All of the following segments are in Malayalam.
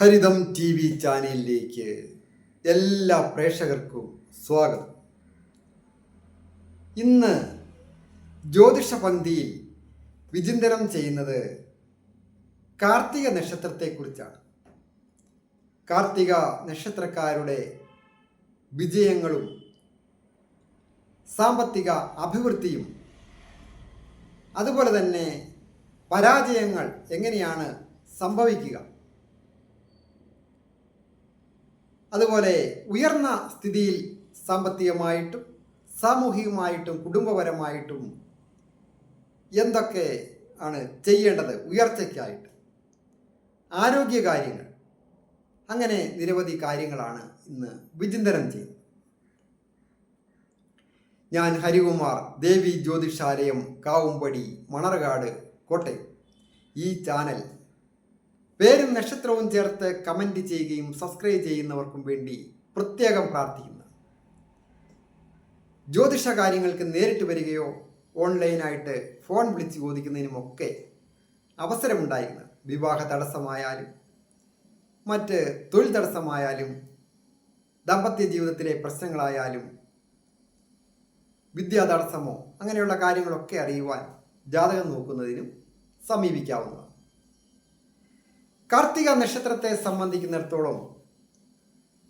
ഹരിതം ടി വി ചാനലിലേക്ക് എല്ലാ പ്രേക്ഷകർക്കും സ്വാഗതം. ഇന്ന് ജ്യോതിഷ പങ്ക്തിയിൽ വിചിന്തനം ചെയ്യുന്നത് കാർത്തിക നക്ഷത്രത്തെക്കുറിച്ചാണ്. കാർത്തിക നക്ഷത്രക്കാരുടെ വിജയങ്ങളും സാമ്പത്തിക അഭിവൃദ്ധിയും അതുപോലെ തന്നെ പരാജയങ്ങൾ എങ്ങനെയാണ് സംഭവിക്കുക, അതുപോലെ ഉയർന്ന സ്ഥിതിയിൽ സാമ്പത്തികമായിട്ടും സാമൂഹികമായിട്ടും കുടുംബപരമായിട്ടും എന്തൊക്കെ ആണ് ചെയ്യേണ്ടത്, ഉയർച്ചയ്ക്കായിട്ട് ആരോഗ്യകാര്യങ്ങൾ, അങ്ങനെ നിരവധി കാര്യങ്ങളാണ് ഇന്ന് വിചിന്തനം ചെയ്യുന്നത്. ഞാൻ ഹരികുമാർ, ദേവി ജ്യോതിഷാലയം, കാവുംപടി, മണർകാട്, കോട്ടയം. ഈ ചാനൽ പേരും നക്ഷത്രവും ചേർത്ത് കമൻറ്റ് ചെയ്യുകയും സബ്സ്ക്രൈബ് ചെയ്യുന്നവർക്കും വേണ്ടി പ്രത്യേകം പ്രാർത്ഥിക്കുന്നു. ജ്യോതിഷ കാര്യങ്ങൾക്ക് നേരിട്ട് വരികയോ ഓൺലൈനായിട്ട് ഫോൺ വിളിച്ച് ചോദിക്കുന്നതിനുമൊക്കെ അവസരമുണ്ടായിരുന്നു. വിവാഹ തടസ്സമായാലും മറ്റ് തൊഴിൽ തടസ്സമായാലും ദാമ്പത്യ ജീവിതത്തിലെ പ്രശ്നങ്ങളായാലും വിദ്യാ തടസ്സമോ അങ്ങനെയുള്ള കാര്യങ്ങളൊക്കെ അറിയുവാൻ ജാതകം നോക്കുന്നതിനും സമീപിക്കാവുന്നതാണ്. കാർത്തിക നക്ഷത്രത്തെ സംബന്ധിക്കുന്നിടത്തോളം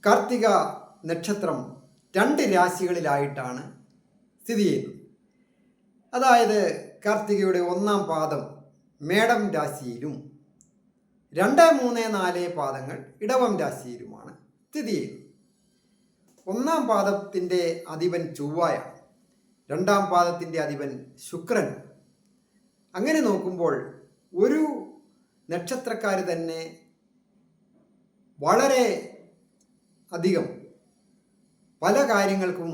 കാർത്തിക നക്ഷത്രം 2 രാശികളിലായിട്ടാണ് സ്ഥിതി ചെയ്യുന്നത്. അതായത് കാർത്തികയുടെ 1-ാം പാദം മേടം രാശിയിലും 2, 3, 4 പാദങ്ങൾ ഇടവം രാശിയിലുമാണ് സ്ഥിതി ചെയ്യുന്നത്. 1-ാം പാദത്തിൻ്റെ അധിപൻ ചൊവ്വയാണ്, 2-ാം പാദത്തിൻ്റെ അധിപൻ ശുക്രൻ. അങ്ങനെ നോക്കുമ്പോൾ ഒരു നക്ഷത്രക്കാർ തന്നെ വളരെ അധികം പല കാര്യങ്ങൾക്കും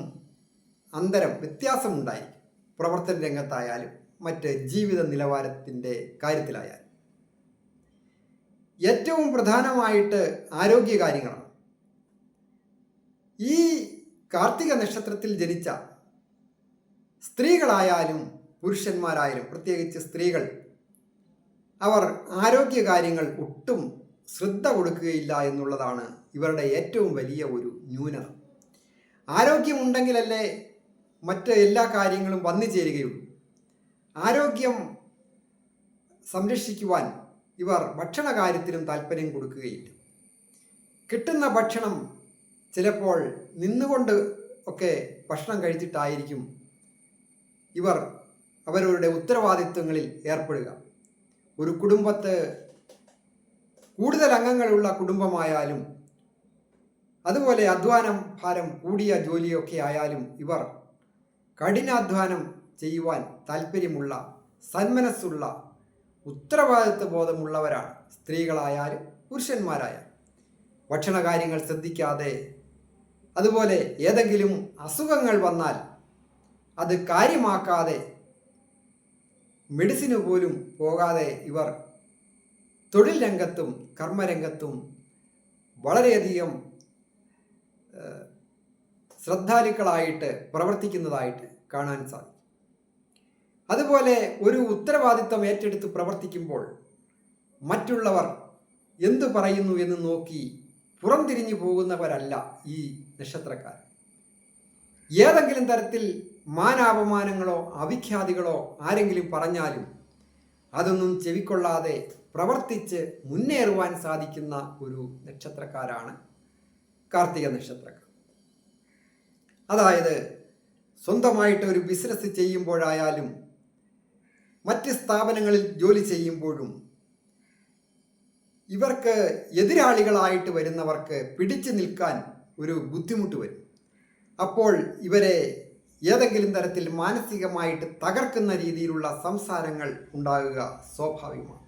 വ്യത്യാസമുണ്ടായിരിക്കും. പ്രവർത്തന രംഗത്തായാലും മറ്റ് ജീവിത നിലവാരത്തിൻ്റെ കാര്യത്തിലായാലും ഏറ്റവും പ്രധാനമായിട്ട് ആരോഗ്യകാര്യങ്ങളാണ്. ഈ കാർത്തിക നക്ഷത്രത്തിൽ ജനിച്ച സ്ത്രീകളായാലും പുരുഷന്മാരായാലും, പ്രത്യേകിച്ച് സ്ത്രീകൾ, അവർ ആരോഗ്യകാര്യങ്ങൾ ഒട്ടും ശ്രദ്ധ കൊടുക്കുകയില്ല എന്നുള്ളതാണ് ഇവരുടെ ഏറ്റവും വലിയ ഒരു ന്യൂനത. ആരോഗ്യമുണ്ടെങ്കിലല്ലേ മറ്റ് എല്ലാ കാര്യങ്ങളും വന്നു ചേരുകയുള്ളൂ. ആരോഗ്യം സംരക്ഷിക്കുവാൻ ഇവർ ഭക്ഷണ കാര്യത്തിലും താല്പര്യം കൊടുക്കുകയില്ല. കിട്ടുന്ന ഭക്ഷണം ചിലപ്പോൾ നിന്നുകൊണ്ട് ഒക്കെ ഭക്ഷണം കഴിച്ചിട്ടായിരിക്കും ഇവർ അവരവരുടെ ഉത്തരവാദിത്വങ്ങളിൽ ഏർപ്പെടുക. ഒരു കുടുംബത്ത് കൂടുതൽ അംഗങ്ങളുള്ള കുടുംബമായാലും അതുപോലെ അധ്വാനം ഭാരം കൂടിയ ജോലിയൊക്കെ ആയാലും ഇവർ കഠിനാധ്വാനം ചെയ്യുവാൻ താല്പര്യമുള്ള, സന്മനസ്സുള്ള, ഉത്തരവാദിത്വ ബോധമുള്ളവരാണ് സ്ത്രീകളായാലും പുരുഷന്മാരായാലും. ഭക്ഷണ കാര്യങ്ങൾ ശ്രദ്ധിക്കാതെ, അതുപോലെ ഏതെങ്കിലും അസുഖങ്ങൾ വന്നാൽ അത് കാര്യമാക്കാതെ, മെഡിസിന് പോലും പോകാതെ ഇവർ തൊഴിൽ രംഗത്തും കർമ്മരംഗത്തും വളരെയധികം ശ്രദ്ധാലുക്കളായിട്ട് പ്രവർത്തിക്കുന്നതായിട്ട് കാണാൻ സാധിക്കും. അതുപോലെ ഒരു ഉത്തരവാദിത്വം ഏറ്റെടുത്ത് പ്രവർത്തിക്കുമ്പോൾ മറ്റുള്ളവർ എന്തു പറയുന്നു എന്ന് നോക്കി പുറംതിരിഞ്ഞു പോകുന്നവരല്ല ഈ നക്ഷത്രക്കാർ. ഏതെങ്കിലും തരത്തിൽ മാനാപമാനങ്ങളോ അവിഖ്യാതികളോ ആരെങ്കിലും പറഞ്ഞാലും അതൊന്നും ചെവിക്കൊള്ളാതെ പ്രവർത്തിച്ച് മുന്നേറുവാൻ സാധിക്കുന്ന ഒരു നക്ഷത്രക്കാരാണ് കാർത്തിക നക്ഷത്രക്കാർ. അതായത് സ്വന്തമായിട്ട് ഒരു ബിസിനസ് ചെയ്യുമ്പോഴായാലും മറ്റ് സ്ഥാപനങ്ങളിൽ ജോലി ചെയ്യുമ്പോഴും ഇവർക്ക് എതിരാളികളായിട്ട് വരുന്നവർക്ക് പിടിച്ചു നിൽക്കാൻ ഒരു ബുദ്ധിമുട്ട് വരും. അപ്പോൾ ഇവരെ ഏതെങ്കിലും തരത്തിൽ മാനസികമായിട്ട് തകർക്കുന്ന രീതിയിലുള്ള സംസാരങ്ങൾ ഉണ്ടാകുക സ്വാഭാവികമാണ്.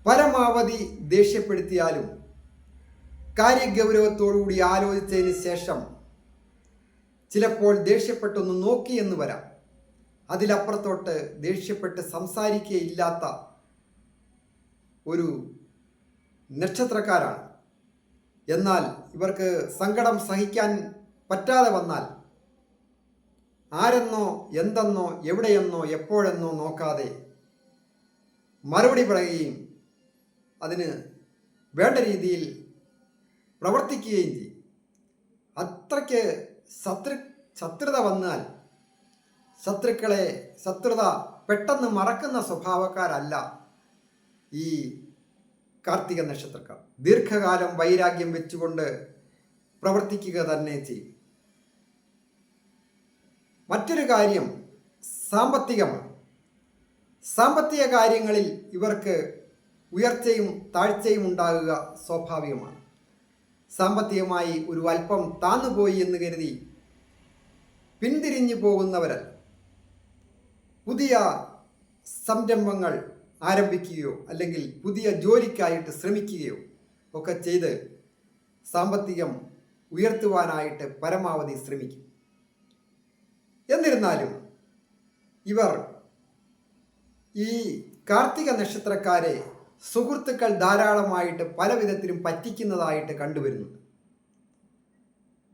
പരമാവധി ദേഷ്യപ്പെടുത്തിയാലും കാര്യഗൗരവത്തോടുകൂടി ആലോചിച്ചതിന് ശേഷം ചിലപ്പോൾ ദേഷ്യപ്പെട്ടൊന്ന് നോക്കി എന്ന് വരാം. അതിലപ്പുറത്തോട്ട് ദേഷ്യപ്പെട്ട് സംസാരിക്കുകയില്ലാത്ത ഒരു നക്ഷത്രക്കാരാണ്. എന്നാൽ ഇവർക്ക് സങ്കടം സഹിക്കാൻ പറ്റാതെ വന്നാൽ ആരെന്നോ എന്തെന്നോ എവിടെയെന്നോ എപ്പോഴെന്നോ നോക്കാതെ മറുപടി പറയുകയും അതിന് വേണ്ട രീതിയിൽ പ്രവർത്തിക്കുകയും ചെയ്യും. അത്രയ്ക്ക് ശത്രുത വന്നാൽ ശത്രുത പെട്ടെന്ന് മറക്കുന്ന സ്വഭാവക്കാരല്ല ഈ കാർത്തിക നക്ഷത്രക്കാർ. ദീർഘകാലം വൈരാഗ്യം വെച്ചുകൊണ്ട് പ്രവർത്തിക്കുക തന്നെ ചെയ്യും. മറ്റൊരു കാര്യം സാമ്പത്തികമാണ്. സാമ്പത്തിക കാര്യങ്ങളിൽ ഇവർക്ക് ഉയർച്ചയും താഴ്ചയും ഉണ്ടാകുക സ്വാഭാവികമാണ്. സാമ്പത്തികമായി ഒരു അല്പം താന്നുപോയി എന്ന് കരുതി പിന്തിരിഞ്ഞു പോകുന്നവരല്ല. പുതിയ സംരംഭങ്ങൾ ആരംഭിക്കുകയോ അല്ലെങ്കിൽ പുതിയ ജോലിക്കായിട്ട് ശ്രമിക്കുകയോ ഒക്കെ ചെയ്ത് സാമ്പത്തികം ഉയർത്തുവാനായിട്ട് പരമാവധി ശ്രമിക്കും. എന്നിരുന്നാലും ഇവർ ഈ കാർത്തിക നക്ഷത്രക്കാരെ സുഹൃത്തുക്കൾ ധാരാളമായിട്ട് പല വിധത്തിലും പറ്റിക്കുന്നതായിട്ട് കണ്ടുവരുന്നുണ്ട്.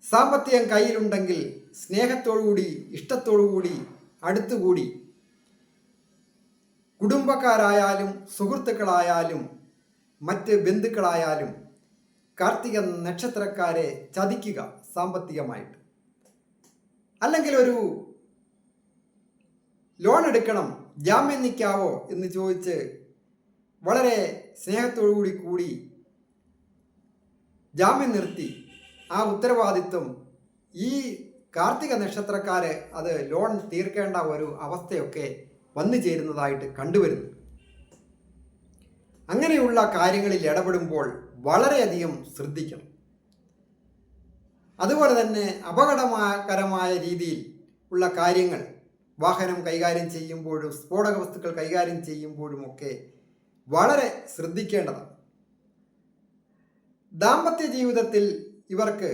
സാമ്പത്തികം കയ്യിലുണ്ടെങ്കിൽ സ്നേഹത്തോടുകൂടി ഇഷ്ടത്തോടുകൂടി അടുത്തുകൂടി കുടുംബക്കാരായാലും സുഹൃത്തുക്കളായാലും മറ്റ് ബന്ധുക്കളായാലും കാർത്തിക നക്ഷത്രക്കാരെ ചതിക്കുക സാമ്പത്തികമായിട്ട്. അല്ലെങ്കിൽ ഒരു ലോൺ എടുക്കണം, ജാമ്യം നിൽക്കാവോ എന്ന് ചോദിച്ച് വളരെ സ്നേഹത്തോടു കൂടി ജാമ്യം നിർത്തി ആ ഉത്തരവാദിത്വം ഈ കാർത്തിക നക്ഷത്രക്കാര് അത് ലോൺ തീർക്കേണ്ട ഒരു അവസ്ഥയൊക്കെ വന്നു ചേരുന്നതായിട്ട് കണ്ടുവരുന്നു. അങ്ങനെയുള്ള കാര്യങ്ങളിൽ ഇടപെടുമ്പോൾ വളരെയധികം ശ്രദ്ധിക്കണം. അതുപോലെ തന്നെ അപകടകരമായ രീതിയിൽ ഉള്ള കാര്യങ്ങൾ വാഹനം കൈകാര്യം ചെയ്യുമ്പോഴും സ്ഫോടക വസ്തുക്കൾ കൈകാര്യം ചെയ്യുമ്പോഴും ഒക്കെ വളരെ ശ്രദ്ധിക്കേണ്ടതാണ്. ദാമ്പത്യ ജീവിതത്തിൽ ഇവർക്ക്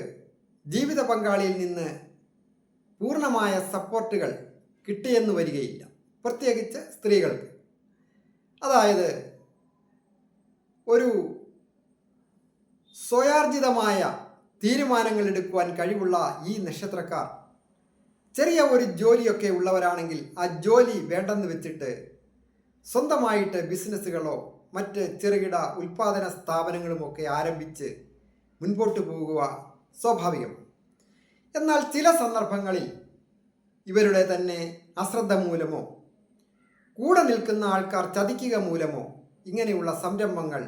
ജീവിത പങ്കാളിയിൽ നിന്ന് പൂർണ്ണമായ സപ്പോർട്ടുകൾ കിട്ടിയെന്ന് വരികയില്ല, പ്രത്യേകിച്ച് സ്ത്രീകൾക്ക്. അതായത് ഒരു സ്വയാർജിതമായ തീരുമാനങ്ങൾ എടുക്കുവാൻ കഴിവുള്ള ഈ നക്ഷത്രക്കാർ ചെറിയ ഒരു ജോലിയൊക്കെ ഉള്ളവരാണെങ്കിൽ ആ ജോലി വേണ്ടെന്ന് വെച്ചിട്ട് സ്വന്തമായിട്ട് ബിസിനസ്സുകളോ മറ്റ് ചെറുകിട ഉൽപ്പാദന സ്ഥാപനങ്ങളുമൊക്കെ ആരംഭിച്ച് മുൻപോട്ട് പോകുക സ്വാഭാവികമാണ്. എന്നാൽ ചില സന്ദർഭങ്ങളിൽ ഇവരുടെ തന്നെ അശ്രദ്ധ മൂലമോ കൂടെ നിൽക്കുന്ന ആൾക്കാർ ചതിക്കുക മൂലമോ ഇങ്ങനെയുള്ള സംരംഭങ്ങൾ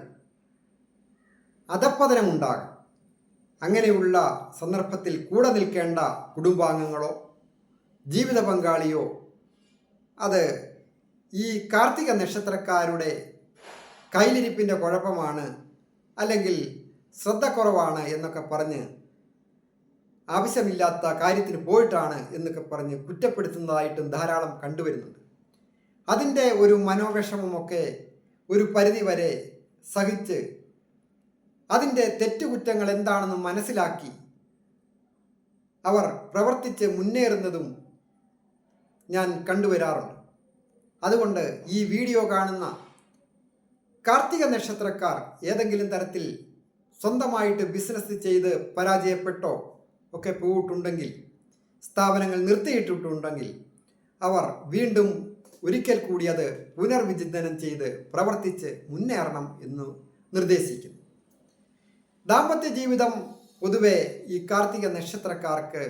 അധപ്പതനമുണ്ടാകും. അങ്ങനെയുള്ള സന്ദർഭത്തിൽ കൂടെ നിൽക്കേണ്ട കുടുംബാംഗങ്ങളോ ജീവിത പങ്കാളിയോ അത് ഈ കാർത്തിക നക്ഷത്രക്കാരുടെ കയ്യിലിരിപ്പിൻ്റെ കുഴപ്പമാണ് അല്ലെങ്കിൽ ശ്രദ്ധക്കുറവാണ് എന്നൊക്കെ പറഞ്ഞ് ആവശ്യമില്ലാത്ത കാര്യത്തിന് പോയിട്ടാണ് എന്നൊക്കെ പറഞ്ഞ് കുറ്റപ്പെടുത്തുന്നതായിട്ടും ധാരാളം കണ്ടുവരുന്നുണ്ട്. അതിൻ്റെ ഒരു മനോവിഷമമൊക്കെ ഒരു പരിധിവരെ സഹിച്ച് അതിൻ്റെ തെറ്റുകുറ്റങ്ങൾ എന്താണെന്ന് മനസ്സിലാക്കി അവർ പ്രവർത്തിച്ച് മുന്നേറുന്നതും ഞാൻ കണ്ടുവരാറുണ്ട്. അതുകൊണ്ട് ഈ വീഡിയോ കാണുന്ന കാർത്തിക നക്ഷത്രക്കാർ ഏതെങ്കിലും തരത്തിൽ സ്വന്തമായിട്ട് ബിസിനസ് ചെയ്ത് പരാജയപ്പെട്ടോ ഒക്കെ പോയിട്ടുണ്ടെങ്കിൽ, സ്ഥാപനങ്ങൾ നിർത്തിയിട്ടിട്ടുണ്ടെങ്കിൽ അവർ വീണ്ടും ഒരിക്കൽ കൂടി അത് പുനർവിചിന്തനം ചെയ്ത് പ്രവർത്തിച്ച് മുന്നേറണം എന്ന് നിർദ്ദേശിക്കുന്നു. ദാമ്പത്യ ജീവിതം പൊതുവെ ഈ കാർത്തിക നക്ഷത്രക്കാർക്ക്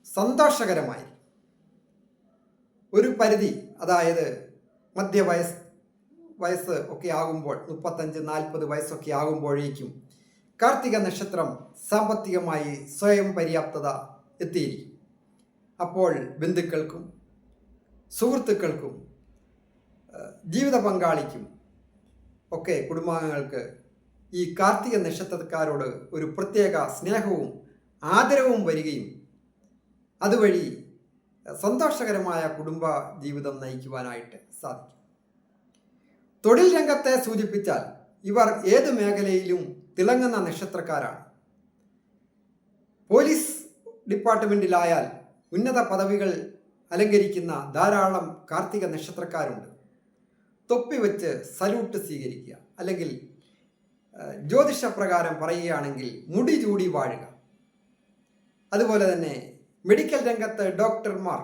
സന്തോഷകരമായി ഒരു പരിധി, അതായത് വയസ്സ് ഒക്കെ ആകുമ്പോൾ 35-40 വയസ്സൊക്കെ ആകുമ്പോഴേക്കും കാർത്തിക നക്ഷത്രം സാമ്പത്തികമായി സ്വയം പര്യാപ്തത എത്തിയിരിക്കും. അപ്പോൾ ബന്ധുക്കൾക്കും സുഹൃത്തുക്കൾക്കും ജീവിത പങ്കാളിക്കും ഒക്കെ കുടുംബാംഗങ്ങൾക്ക് ഈ കാർത്തിക നക്ഷത്രക്കാരോട് ഒരു പ്രത്യേക സ്നേഹവും ആദരവും വരികയും അതുവഴി സന്തോഷകരമായ കുടുംബ ജീവിതം നയിക്കുവാനായിട്ട് സാധിക്കും. തൊഴിൽ രംഗത്തെ സൂചിപ്പിച്ചാൽ ഇവർ ഏത് മേഖലയിലും തിളങ്ങുന്ന നക്ഷത്രക്കാരാണ്. പോലീസ് ഡിപ്പാർട്ട്മെൻറ്റിലായാൽ ഉന്നത പദവികൾ അലങ്കരിക്കുന്ന ധാരാളം കാർത്തിക നക്ഷത്രക്കാരുണ്ട്. തൊപ്പി വെച്ച് സല്യൂട്ട് സ്വീകരിക്കുക, അല്ലെങ്കിൽ ജ്യോതിഷപ്രകാരം പറയുകയാണെങ്കിൽ മുടി ചൂടി വാഴുക. അതുപോലെ തന്നെ മെഡിക്കൽ രംഗത്ത് ഡോക്ടർമാർ,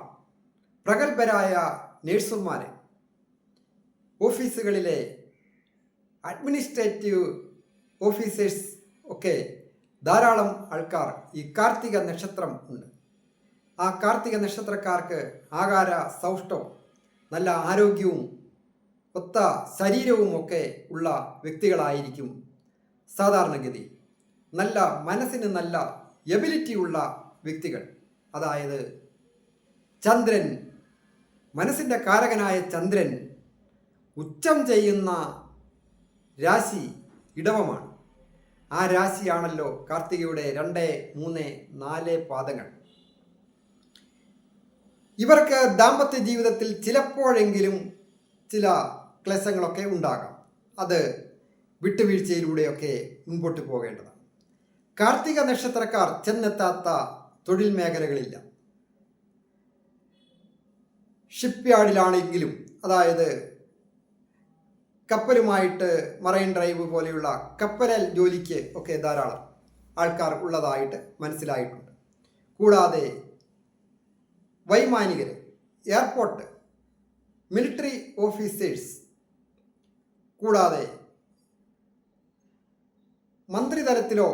പ്രഗത്ഭരായ നേഴ്സുമാർ, ഓഫീസുകളിലെ അഡ്മിനിസ്ട്രേറ്റീവ് ഓഫീസേഴ്സ് ഒക്കെ ധാരാളം ആൾക്കാർ ഈ കാർത്തിക നക്ഷത്രം ഉണ്ട്. ആ കാർത്തിക നക്ഷത്രക്കാർക്ക് ആകാര സൗഷ്ഠവും നല്ല ആരോഗ്യവും ഒത്ത ശരീരവും ഒക്കെ ഉള്ള വ്യക്തികളായിരിക്കും സാധാരണഗതി. നല്ല മനസ്സിന് നല്ല എബിലിറ്റി ഉള്ള വ്യക്തികൾ. അതായത് ചന്ദ്രൻ, മനസ്സിൻ്റെ കാരകനായ ചന്ദ്രൻ ഉച്ചം ചെയ്യുന്ന രാശി ഇടവമാണ്. ആ രാശിയാണല്ലോ കാർത്തികയുടെ 2, 3, 4 പാദങ്ങൾ. ഇവർക്ക് ദാമ്പത്യ ജീവിതത്തിൽ ചിലപ്പോഴെങ്കിലും ചില ക്ലേശങ്ങളൊക്കെ ഉണ്ടാകാം. അത് വിട്ടുവീഴ്ചയിലൂടെയൊക്കെ മുൻപോട്ട് പോകേണ്ടതാണ്. കാർത്തിക നക്ഷത്രക്കാർ ചെന്നെത്താത്ത തൊഴിൽ മേഖലകളില്ല. ഷിപ്പ് യാർഡിലാണെങ്കിലും, അതായത് കപ്പലുമായിട്ട് മറൈൻ ഡ്രൈവ് പോലെയുള്ള കപ്പൽ ജോലിക്ക് ഒക്കെ ധാരാളം ആൾക്കാർ ഉള്ളതായിട്ട് മനസ്സിലായിട്ടുണ്ട്. കൂടാതെ വൈമാനികർ, എയർപോർട്ട്, മിലിറ്ററി ഓഫീസേഴ്സ്, കൂടാതെ മന്ത്രിതലത്തിലോ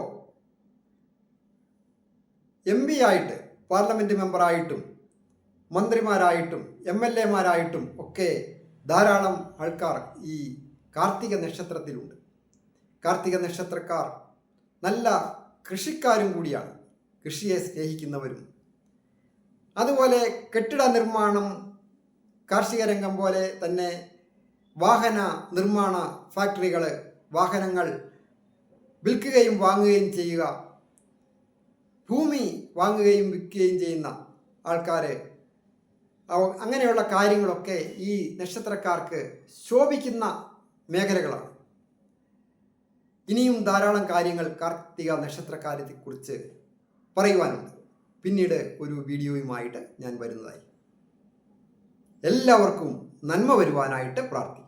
MP ആയിട്ട്, പാർലമെൻറ്റ് മെമ്പറായിട്ടും മന്ത്രിമാരായിട്ടും MLA മാരായിട്ടും ഒക്കെ ധാരാളം ആൾക്കാർ ഈ കാർത്തിക നക്ഷത്രത്തിലുണ്ട്. കാർത്തിക നക്ഷത്രക്കാർ നല്ല കൃഷിക്കാരും കൂടിയാണ്, കൃഷിയെ സ്നേഹിക്കുന്നവരും. അതുപോലെ കെട്ടിട നിർമ്മാണം, കാർഷിക രംഗം പോലെ തന്നെ വാഹന നിർമ്മാണ ഫാക്ടറികൾ, വാഹനങ്ങൾ വിൽക്കുകയും വാങ്ങുകയും ചെയ്യുക, ഭൂമി വാങ്ങുകയും വിൽക്കുകയും ചെയ്യുന്ന ആൾക്കാർ, അങ്ങനെയുള്ള കാര്യങ്ങളൊക്കെ ഈ നക്ഷത്രക്കാർക്ക് ശോഭിക്കുന്ന മേഖലകളാണ്. ഇനിയും ധാരാളം കാര്യങ്ങൾ കാർത്തിക നക്ഷത്രക്കാരെക്കുറിച്ച് പറയുവാനുണ്ട്. പിന്നീട് ഒരു വീഡിയോയുമായിട്ട് ഞാൻ വരുന്നതായി. എല്ലാവർക്കും നന്മ വരുവാനായിട്ട് പ്രാർത്ഥിക്കുന്നു.